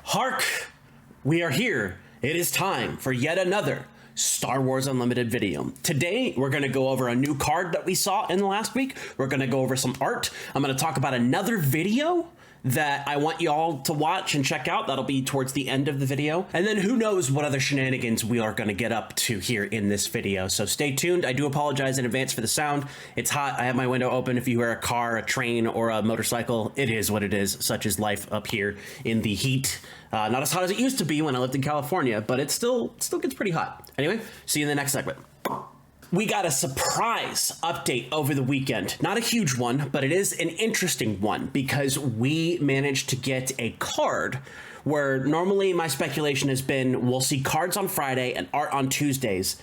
HARK, we are here. It is time for yet another Star Wars Unlimited video. Today, we're going to go over a new card that we saw in the last week. We're going to go over some art. I'm going to talk about another video that I want you all to watch and check out. That'll be towards the end of the video. And then who knows what other shenanigans we are going to get up to here in this video. So stay tuned. I do apologize in advance for the sound. It's hot. I have my window open. If you hear a car, a train, or a motorcycle, it is what it is. Such is life up here in the heat. Not as hot as it used to be when I lived in California, but it still gets pretty hot. Anyway, see you in the next segment. We got a surprise update over the weekend. Not a huge one, but it is an interesting one because we managed to get a card where normally my speculation has been we'll see cards on Friday and art on Tuesdays.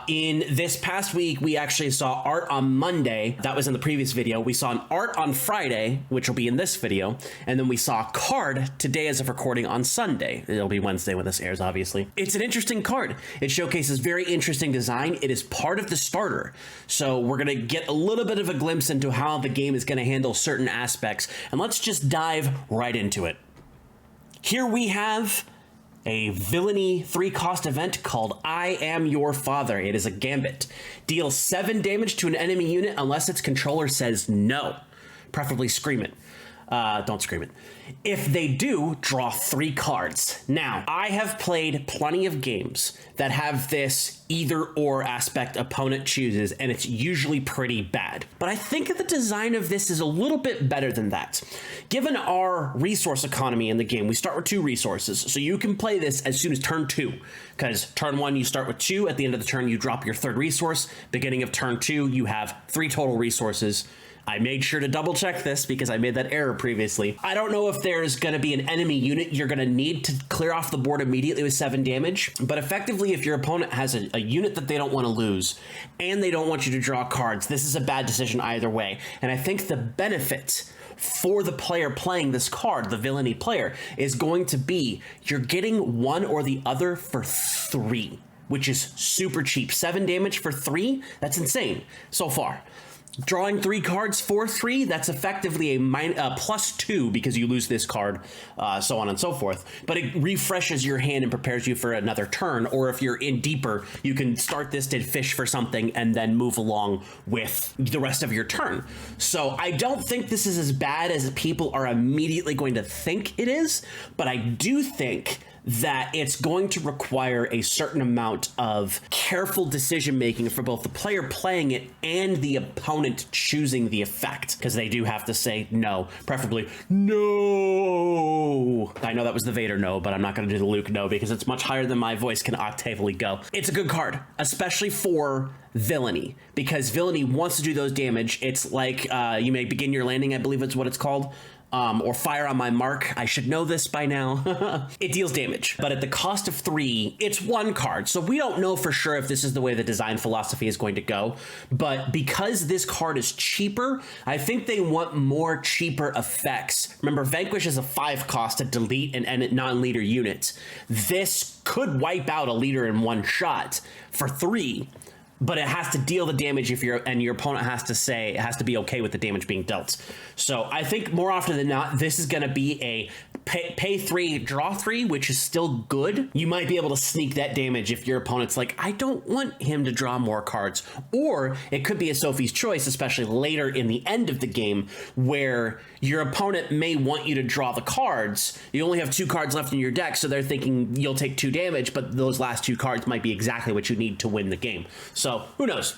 In this past week, we actually saw art on Monday. That was in the previous video. We saw an art on Friday, which will be in this video. And then we saw a card today as of recording on Sunday. It'll be Wednesday when this airs, obviously. It's an interesting card. It showcases very interesting design. It is part of the starter. So we're going to get a little bit of a glimpse into how the game is going to handle certain aspects. And let's just dive right into it. Here we have a Villainy 3-cost event called I Am Your Father. It is a gambit. Deals 7 damage to an enemy unit unless its controller says no. Preferably scream it. Don't scream it. If they do, draw 3 cards. Now, I have played plenty of games that have this either or aspect opponent chooses, and it's usually pretty bad. But I think the design of this is a little bit better than that. Given our resource economy in the game, we start with 2 resources, so you can play this as soon as turn 2, because turn 1 you start with 2, at the end of the turn you drop your 3rd resource, beginning of turn 2 you have 3 total resources. I made sure to double check this because I made that error previously. I don't know if there's going to be an enemy unit you're going to need to clear off the board immediately with 7 damage, but effectively if your opponent has a unit that they don't want to lose and they don't want you to draw cards, this is a bad decision either way. And I think the benefit for the player playing this card, the Villainy player, is going to be you're getting one or the other for 3, which is super cheap. 7 damage for 3, that's insane so far. Drawing 3 cards for 3, that's effectively a +2 because you lose this card, so on and so forth. But it refreshes your hand and prepares you for another turn, or if you're in deeper, you can start this to fish for something and then move along with the rest of your turn. So I don't think this is as bad as people are immediately going to think it is, but I do think that it's going to require a certain amount of careful decision making for both the player playing it and the opponent choosing the effect, because they do have to say no, preferably no. I know that was the Vader no, but I'm not going to do the Luke no because it's much higher than my voice can octavely go. It's a good card, especially for Villainy, because Villainy wants to do those damage. It's like you may begin your landing, I believe it's what it's called. Or fire on my mark. I should know this by now. It deals damage, but at the cost of 3, it's 1 card. So we don't know for sure if this is the way the design philosophy is going to go. But because this card is cheaper, I think they want more cheaper effects. Remember, Vanquish is a 5 cost to delete an non-leader unit. This could wipe out a leader in 1 shot for 3. But it has to deal the damage your opponent has to say, it has to be okay with the damage being dealt. So I think more often than not, this is going to be a pay 3, draw 3, which is still good. You might be able to sneak that damage if your opponent's like, I don't want him to draw more cards. Or it could be a Sophie's choice, especially later in the end of the game, where your opponent may want you to draw the cards. You only have 2 cards left in your deck, so they're thinking you'll take 2 damage, but those last 2 cards might be exactly what you need to win the game. So who knows?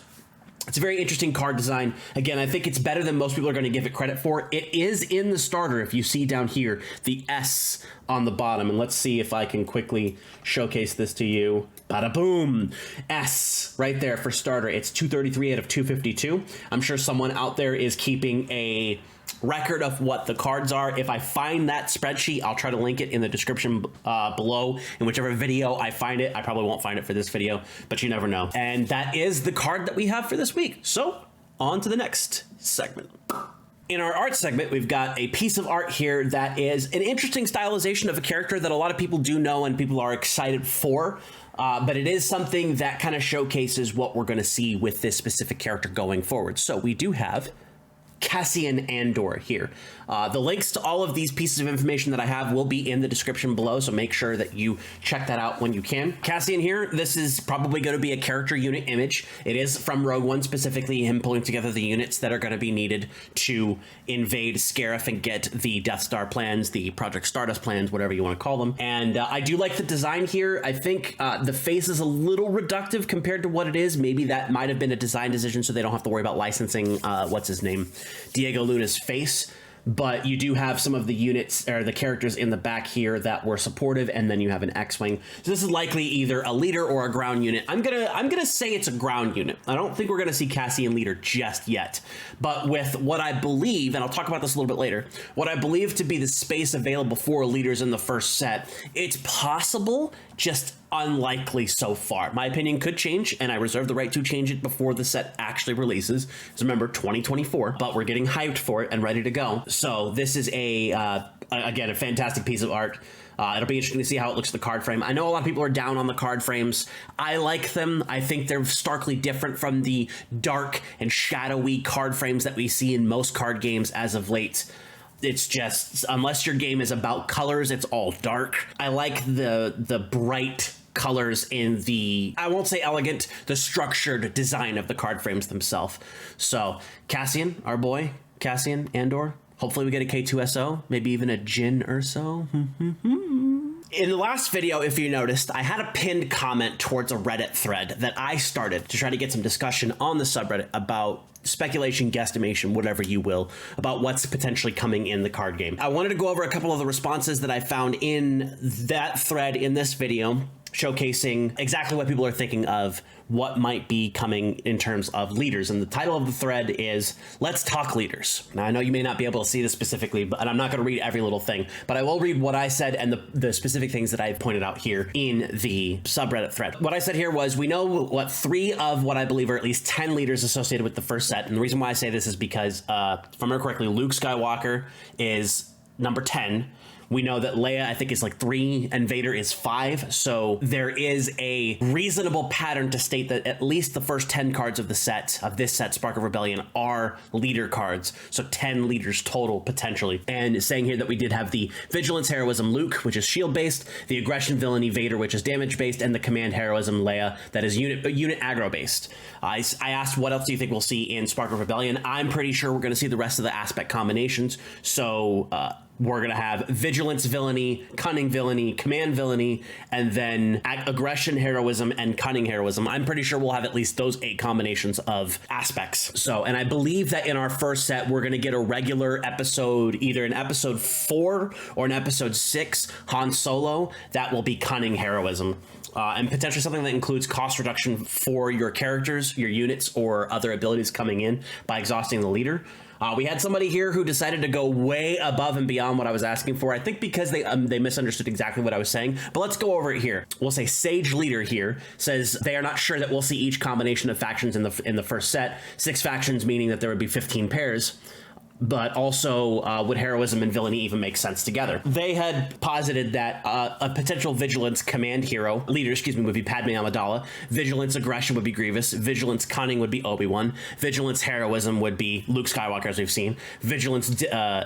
It's a very interesting card design. Again, I think it's better than most people are going to give it credit for. It is in the starter. If you see down here, the S on the bottom, and let's see if I can quickly showcase this to you. Bada boom, S right there for starter. It's 233 out of 252. I'm sure someone out there is keeping a record of what the cards are. If I find that spreadsheet, I'll try to link it in the description below in whichever video I find it. I probably won't find it for this video, but you never know. And that is the card that we have for this week. So on to the next segment. In our art segment, we've got a piece of art here that is an interesting stylization of a character that a lot of people do know and people are excited for. But it is something that kind of showcases what we're going to see with this specific character going forward. So we do have Cassian Andor here. The links to all of these pieces of information that I have will be in the description below, so make sure that you check that out when you can. Cassian here, this is probably going to be a character unit image. It is from Rogue One, specifically him pulling together the units that are going to be needed to invade Scarif and get the Death Star plans, the Project Stardust plans, whatever you want to call them. And I do like the design here. I think the face is a little reductive compared to what it is. Maybe that might have been a design decision so they don't have to worry about licensing, what's his name, Diego Luna's face. But you do have some of the units or the characters in the back here that were supportive, and then you have an X-Wing. So this is likely either a leader or a ground unit. I'm gonna say it's a ground unit. I don't think we're gonna see Cassian leader just yet. But with what I believe, and I'll talk about this a little bit later, what I believe to be the space available for leaders in the first set, it's possible, just unlikely so far. My opinion could change, and I reserve the right to change it before the set actually releases. So remember, 2024, but we're getting hyped for it and ready to go. So this is again, a fantastic piece of art. It'll be interesting to see how it looks at the card frame. I know a lot of people are down on the card frames. I like them. I think they're starkly different from the dark and shadowy card frames that we see in most card games as of late. It's just, unless your game is about colors, it's all dark. I like the bright colors in the, I won't say elegant, the structured design of the card frames themselves. So Cassian, our boy, Cassian Andor, hopefully we get a K2SO, maybe even a Jyn Urso. In the last video, if you noticed, I had a pinned comment towards a Reddit thread that I started to try to get some discussion on the subreddit about speculation, guesstimation, whatever you will, about what's potentially coming in the card game. I wanted to go over a couple of the responses that I found in that thread in this video, showcasing exactly what people are thinking of what might be coming in terms of leaders. And the title of the thread is Let's Talk Leaders. Now, I know you may not be able to see this specifically, and I'm not going to read every little thing, but I will read what I said and the specific things that I pointed out here in the subreddit thread. What I said here was, we know what 3 of what I believe are at least 10 leaders associated with the first set. And the reason why I say this is because, if I remember correctly, Luke Skywalker is number 10. We know that Leia, I think, is like 3 and Vader is 5. So there is a reasonable pattern to state that at least the first 10 cards of this set, Spark of Rebellion, are leader cards. So 10 leaders total, potentially. And saying here that we did have the Vigilance Heroism Luke, which is shield based, the Aggression Villainy Vader, which is damage based, and the Command Heroism Leia, that is unit aggro based. I asked what else do you think we'll see in Spark of Rebellion. I'm pretty sure we're going to see the rest of the aspect combinations. So we're going to have Vigilance Villainy, Cunning Villainy, Command Villainy, and then Aggression Heroism and Cunning Heroism. I'm pretty sure we'll have at least those 8 combinations of aspects. So, and I believe that in our first set, we're going to get a regular episode, either in episode 4 or in episode 6, Han Solo, that will be Cunning Heroism. And potentially something that includes cost reduction for your characters, your units, or other abilities coming in by exhausting the leader. We had somebody here who decided to go way above and beyond what I was asking for. I think because they misunderstood exactly what I was saying. But let's go over it here. We'll say Sage Leader here says they are not sure that we'll see each combination of factions in the first set. 6 factions, meaning that there would be 15 pairs. But also, would heroism and villainy even make sense together? They had posited that a potential Vigilance Command hero, leader, would be Padme Amidala. Vigilance Aggression would be Grievous. Vigilance Cunning would be Obi-Wan. Vigilance Heroism would be Luke Skywalker, as we've seen. Vigilance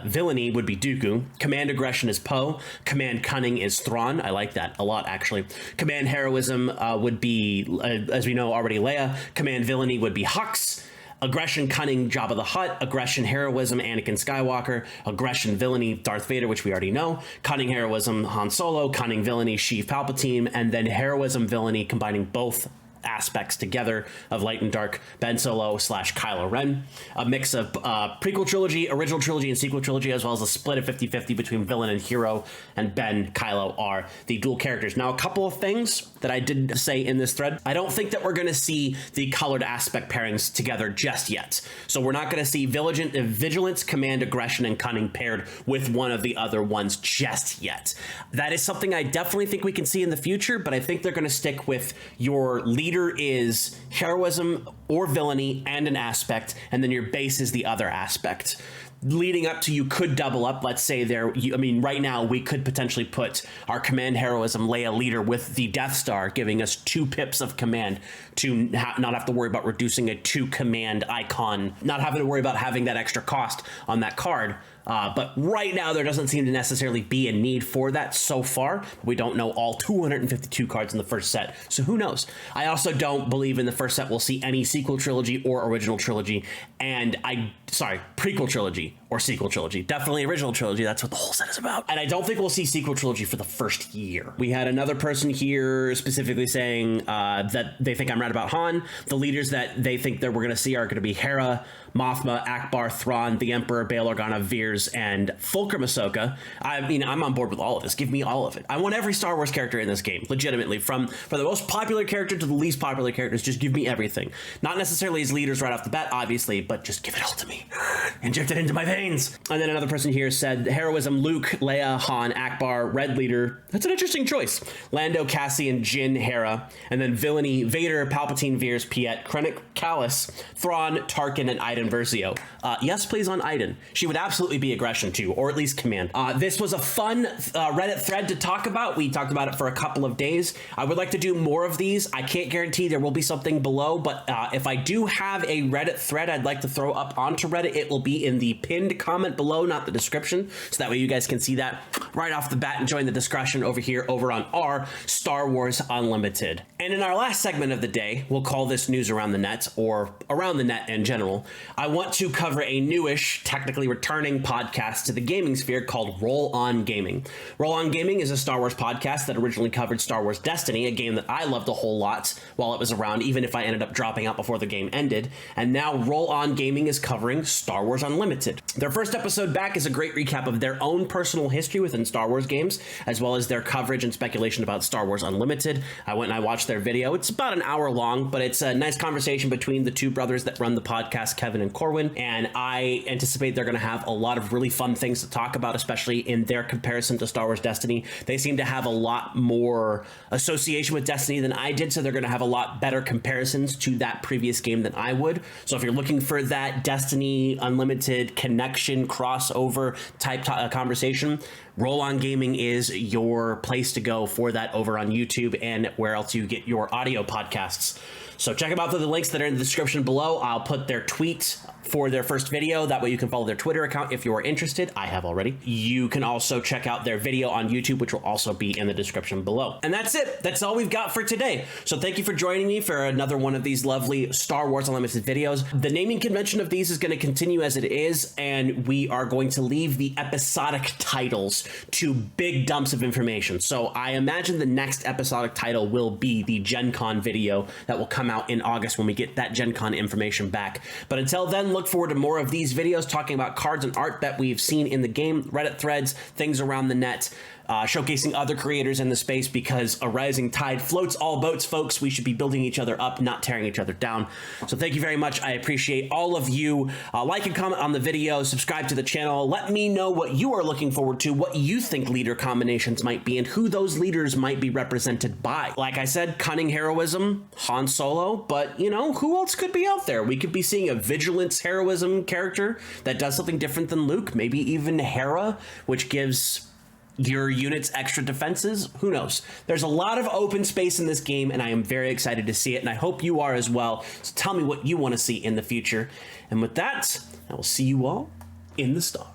Villainy would be Dooku. Command Aggression is Poe. Command Cunning is Thrawn. I like that a lot, actually. Command Heroism would be, as we know already, Leia. Command Villainy would be Hux. Aggression Cunning, Jabba the Hutt. Aggression Heroism, Anakin Skywalker. Aggression Villainy, Darth Vader, which we already know. Cunning Heroism, Han Solo. Cunning Villainy, Sheev Palpatine. And then Heroism Villainy, combining both aspects together of Light and Dark, Ben Solo / Kylo Ren. A mix of prequel trilogy, original trilogy, and sequel trilogy, as well as a split of 50-50 between villain and hero, and Ben, Kylo are the dual characters. Now, a couple of things that I did say in this thread. I don't think that we're going to see the colored aspect pairings together just yet. So we're not going to see Vigilance, Command, Aggression, and Cunning paired with one of the other ones just yet. That is something I definitely think we can see in the future, but I think they're going to stick with your leader is heroism or villainy and an aspect, and then your base is the other aspect. leading up to you could double up. Let's say I mean, right now we could potentially put our command heroism Leia leader with the Death Star, giving us 2 pips of command to not have to worry about reducing a 2 command icon, not having to worry about having that extra cost on that card. But right now, there doesn't seem to necessarily be a need for that so far. We don't know all 252 cards in the first set, so who knows? I also don't believe in the first set we'll see any sequel trilogy or original trilogy, and prequel trilogy or sequel trilogy. Definitely original trilogy, that's what the whole set is about. And I don't think we'll see sequel trilogy for the first year. We had another person here specifically saying that they think I'm right about Han. The leaders that they think that we're going to see are going to be Hera, Mothma, Akbar, Thrawn, the Emperor, Bail Organa, Veers, and Fulcrum Ahsoka. I mean, I'm on board with all of this. Give me all of it. I want every Star Wars character in this game, legitimately. From the most popular character to the least popular characters, just give me everything. Not necessarily as leaders right off the bat, obviously, but just give it all to me. Inject it into my veins. And then another person here said, heroism, Luke, Leia, Han, Akbar, Red Leader. That's an interesting choice. Lando, Cassian, Jyn, Hera. And then Villainy, Vader, Palpatine, Veers, Piet, Krennic, Callus, Thrawn, Tarkin, and Iden Versio. Yes, please on Iden. She would absolutely be aggression too, or at least command. This was a fun Reddit thread to talk about. We talked about it for a couple of days. I would like to do more of these. I can't guarantee there will be something below, but if I do have a Reddit thread I'd like to throw up onto Reddit, it will be in the pinned comment below, not the description, so that way you guys can see that right off the bat and join the discussion over here over on our Star Wars Unlimited. And in our last segment of the day, we'll call this news around the net, or around the net in general. I want to cover a newish, technically returning podcast to the gaming sphere called Roll On Gaming. Roll On Gaming is a Star Wars podcast that originally covered Star Wars Destiny, a game that I loved a whole lot while it was around, even if I ended up dropping out before the game ended. And now Roll On Gaming is covering Star Wars Unlimited. Their first episode back is a great recap of their own personal history within Star Wars games, as well as their coverage and speculation about Star Wars Unlimited. I went and I watched their video. It's about an hour long, but it's a nice conversation between the two brothers that run the podcast, Kevin and Corwin, and I anticipate they're going to have a lot of really fun things to talk about, especially in their comparison to Star Wars Destiny. They seem to have a lot more association with Destiny than I did, so they're going to have a lot better comparisons to that previous game than I would. So if you're looking for that Destiny Unlimited connection, crossover type conversation, Roll On Gaming is your place to go for that over on YouTube and where else you get your audio podcasts. So check them out through the links that are in the description below. I'll put their tweet for their first video. That way you can follow their Twitter account if you are interested. I have already. You can also check out their video on YouTube, which will also be in the description below. And that's it. That's all we've got for today. So thank you for joining me for another one of these lovely Star Wars Unlimited videos. The naming convention of these is going to continue as it is, and we are going to leave the episodic titles to big dumps of information. So I imagine the next episodic title will be the Gen Con video that will come out in August when we get that Gen Con information back. But until then, look forward to more of these videos talking about cards and art that we've seen in the game, Reddit threads, things around the net, showcasing other creators in the space, because a rising tide floats all boats, folks. We should be building each other up, not tearing each other down. So thank you very much. I appreciate all of you. Like and comment on the video, subscribe to the channel. Let me know what you are looking forward to, what you think leader combinations might be, and who those leaders might be represented by. Like I said, cunning heroism, Han Solo, but you know, who else could be out there? We could be seeing a vigilance heroism character that does something different than Luke, maybe even Hera, which gives your units extra defenses. Who knows? There's a lot of open space in this game, and I am very excited to see it, and I hope you are as well. So tell me what you want to see in the future. And with that, I will see you all in the stars.